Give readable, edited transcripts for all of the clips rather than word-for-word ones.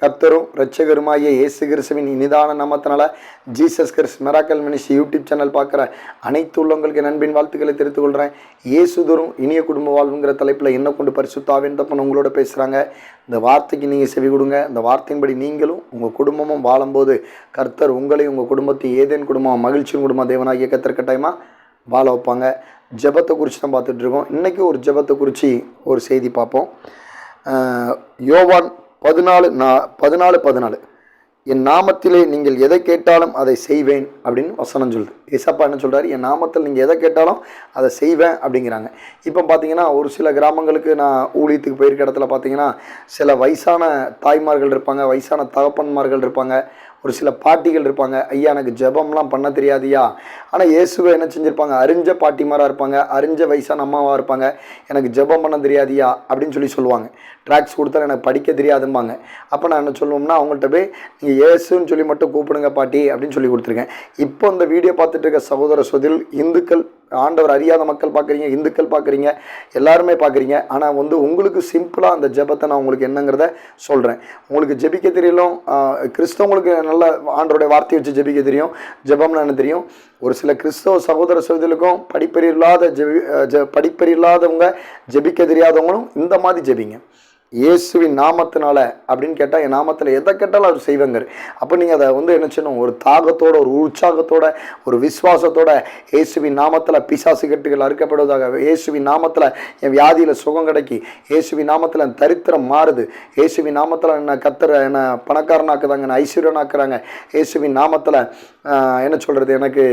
கர்த்தரும் இரட்சகருமாகிய இயேசு கிறிஸ்துவின் இனிதான நாமத்தினால Jesus Christ miracle ministry YouTube channel பார்க்குற அனைத்து உள்ளவங்களுக்கு நண்பின் வாழ்த்துக்களை தெரிவித்துக் கொள்கிறேன். இயேசுதரும் இனிய குடும்ப வாழ்வுங்கிற தலைப்பில் என்ன கொண்டு பரிசுத்தாவின் தப்பன் உங்களோட பேசுகிறாங்க. இந்த வார்த்தைக்கு நீங்கள் செவி கொடுங்க. இந்த வார்த்தையின்படி நீங்களும் உங்கள் குடும்பமும் வாழும்போது கர்த்தர் உங்களையும் உங்கள் குடும்பத்தையும் ஏதேன் குடும்பம் மகிழ்ச்சியின் குடும்பம் தேவனாகிய கர்த்தர் கட்டாயமாக வாழ வைப்பாங்க. ஜெபத்தை குறித்து தான் பார்த்துட்ருக்கோம். இன்றைக்கி ஒரு ஜெபத்தை குறித்து ஒரு செய்தி பார்ப்போம். யோவான் 14:14 என் நாமத்திலே நீங்கள் எதை கேட்டாலும் அதை செய்வேன் அப்படின்னு வசனம் சொல்லுது. ஏசப்பா என்ன சொல்கிறாரு? என் நாமத்தில் நீங்கள் எதை கேட்டாலும் அதை செய்வேன் அப்படிங்கிறாங்க. இப்போ பார்த்தீங்கன்னா ஒரு சில கிராமங்களுக்கு நான் ஊழியத்துக்கு போயிருக்க இடத்துல பார்த்தீங்கன்னா சில வயசான தாய்மார்கள் இருப்பாங்க, வயசான தகப்பன்மார்கள் இருப்பாங்க, ஒரு சில பாட்டிகள் இருப்பாங்க. ஐயா எனக்கு ஜெபம்லாம் பண்ண தெரியாதியா, ஆனால் இயேசுவை என்ன செஞ்சுருப்பாங்க, அறிஞ்ச பாட்டிமாராக இருப்பாங்க, அறிஞ்ச வயசான அம்மாவாக இருப்பாங்க. எனக்கு ஜெபம் பண்ண தெரியாதியா அப்படின்னு சொல்லுவாங்க. ட்ராக்ஸ் கொடுத்தா எனக்கு படிக்க தெரியாதும்பாங்க. அப்போ நான் என்ன சொல்லுவோம்னா அவங்கள்ட்ட போய் நீங்கள் இயேசுன்னு சொல்லி மட்டும் கூப்பிடுங்க பாட்டி அப்படின்னு சொல்லி கொடுத்துருக்கேன். இப்போ இந்த வீடியோ பார்த்துட்டு இருக்க சகோதர சகோதரிகள், இந்துக்கள், ஆண்டவர் அறியாத மக்கள் பார்க்குறீங்க, இந்துக்கள் பார்க்குறீங்க, எல்லாருமே பார்க்குறீங்க. ஆனால் உங்களுக்கு சிம்பிளாக அந்த ஜெபத்தை நான் உங்களுக்கு என்னங்கிறத சொல்கிறேன். உங்களுக்கு ஜெபிக்க தெரியலும், கிறிஸ்தவங்களுக்கு நல்ல ஆண்டவருடைய வார்த்தையை வச்சு ஜெபிக்க தெரியும், ஜெபம்னு என்ன தெரியும். ஒரு சில கிறிஸ்தவ சகோதர சகோதரிகளுக்கும் படிப்பறியில்லாதவங்க ஜெபிக்க தெரியாதவங்களும் இந்த மாதிரி ஜெபிங்க. இயேசுவின் நாமத்தினால அப்படின்னு கேட்டால் என் நாமத்தில் எதை கேட்டாலும் அவர் செய்வாங்க. அப்போ நீங்கள் அதை என்ன செய்யணும், ஒரு தாகத்தோட, ஒரு உற்சாகத்தோட, ஒரு விசுவாசத்தோட இயேசுவின் நாமத்தில் பிசாசு கட்டுகள் அறுக்கப்படுவதாக, இயேசுவின் நாமத்தில் என் வியாதியில் சுகம் கிடைக்கி, இயேசுவின் நாமத்தில் என் தரித்திரம் மாறுது, இயேசுவின் நாமத்தில் என்ன என்ன பணக்காரனாக்குறாங்க, என்ன ஐஸ்வர்யனாக்குறாங்க, இயேசுவின் நாமத்தில் என்ன சொல்கிறது, எனக்கு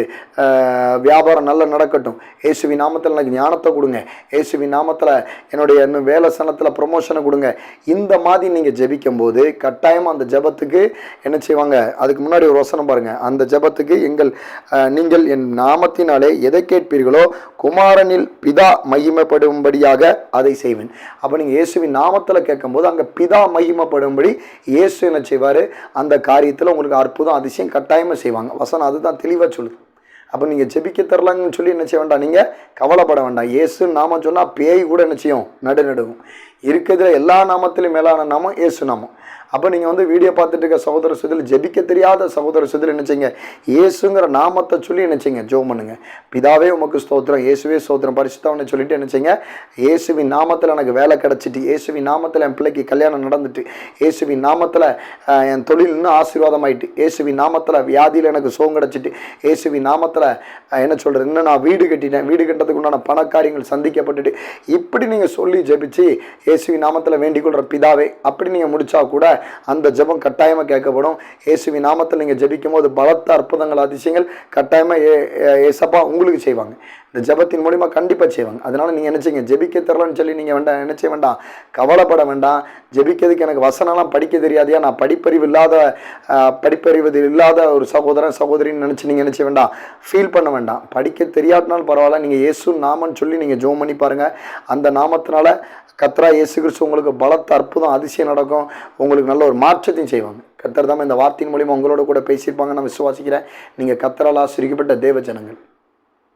வியாபாரம் நல்லா நடக்கட்டும், இயேசுவின் நாமத்தில் எனக்கு ஞானத்தை கொடுங்க, இயேசுவின் நாமத்தில் என்னுடைய இன்னும் வேலை சனத்தில் ப்ரொமோஷனை கொடுங்க. இந்த மாதிரி நீங்கள் ஜெபிக்கும் போது கட்டாயமாக அந்த ஜெபத்துக்கு என்ன செய்வாங்க, அதுக்கு முன்னாடி ஒரு வசனம் பாருங்க. அந்த ஜெபத்துக்கு நீங்கள் என் நாமத்தினாலே எதை கேட்பீர்களோ குமாரனில் பிதா மகிமைப்படும்படியாக அதை செய்வேன். அப்போ நீங்கள் இயேசுவின் நாமத்தில் கேட்கும்போது அங்கே பிதா மகிமைப்படும்படி இயேசு என்ன செய்வார், அந்த காரியத்தில் உங்களுக்கு அற்புதம் அதிசயம் கட்டாயமாக செய்வாங்க. வசனம் அதுதான் தெளிவாக சொல்லுது. அப்போ நீங்கள் ஜெபிக்க தரலாங்கன்னு சொல்லி என்ன செய்ய வேண்டாம், நீங்கள் கவலைப்பட வேண்டாம். இயேசு நாமம் சொன்னால் பேய் கூட என்ன செய்யும், நடுநடுவும். இருக்கிறதுல எல்லா நாமத்திலும் மேலான நாமம் இயேசு நாமம். அப்போ நீங்கள் வீடியோ பார்த்துட்டு இருக்க சகோதர சகோதரிகள், ஜெபிக்க தெரியாத சகோதர சகோதரிகள் என்ன செய்யுங்க, இயேசுங்கிற நாமத்தை சொல்லி என்ன செய்யுங்க, ஜெபம் பண்ணுங்க. பிதாவே உமக்கு ஸ்தோத்திரம், இயேசுவே ஸ்தோத்திரம், பரிசுத்தவனை சொல்லிட்டு என்ன செய்யுங்க, இயேசுவின் நாமத்தில் எனக்கு வேலை கிடச்சிட்டு, இயேசுவின் நாமத்தில் என் பிள்ளைக்கு கல்யாணம் நடந்துட்டு, இயேசுவின் நாமத்தில் என் தொழில் இன்னும் ஆசீர்வாதமாயிட்டு, இயேசுவின் நாமத்தில் வியாதியில் எனக்கு சுகம் கிடச்சிட்டு, இயேசுவின் நாமத்தில் என்ன சொல்கிறது, இன்னும் நான் வீடு கட்டிட்டேன், வீடு கட்டுறதுக்கு உண்டான பணக்காரியங்கள் சந்திக்கப்பட்டுட்டு, இப்படி நீங்கள் சொல்லி ஜெபிச்சு இயேசுவின் நாமத்தில் வேண்டிக் கொள்கிற பிதாவே அப்படி நீங்கள் முடிச்சா கூட அந்த ஜெபம் கட்டாயமாக கேட்கப்படும். இயேசுவின் நாமத்தில் நீங்கள் ஜெபிக்கும் போது பலத்த அற்புதங்கள் அதிசயங்கள் கட்டாயமாக ஏசப்பா உங்களுக்கு செய்வாங்க. இந்த ஜெபத்தின் மூலிமா கண்டிப்பாக செய்வாங்க. அதனால் நீங்கள் என்ன செய்யுங்க, ஜெபிக்க தரலன்னு சொல்லி நீங்கள் என்ன செய்ய வேண்டாம், கவலைப்பட வேண்டாம். ஜெபிக்கிறதுக்கு எனக்கு வசனம்லாம் படிக்க தெரியாதையா, நான் படிப்பறிவு இல்லாத ஒரு சகோதரன் சகோதரின்னு நினச்சி நீங்கள் என்ன செய்ய வேண்டாம், ஃபீல் பண்ண வேண்டாம். படிக்க தெரியாட்டினாலும் பரவாயில்ல, நீங்கள் இயேசு நாமன்னு சொல்லி நீங்கள் ஜெபம் பண்ணி பாருங்கள். அந்த நாமத்தினால கர்த்தரா இயேசு கிறிஸ்து உங்களுக்கு பலத்த அற்புதம் அதிசயம் நடக்கும். உங்களுக்கு நல்ல ஒரு மாற்றத்தையும் செய்வாங்க. கர்த்தர் தான் இந்த வார்த்தையின் மூலிமா உங்களோட கூட பேசியிருப்பாங்க நான் விசுவாசிக்கிறேன். நீங்கள் கர்த்தரால் ஆசீர்வதிக்கப்பட்ட தேவ ஜனங்கள்.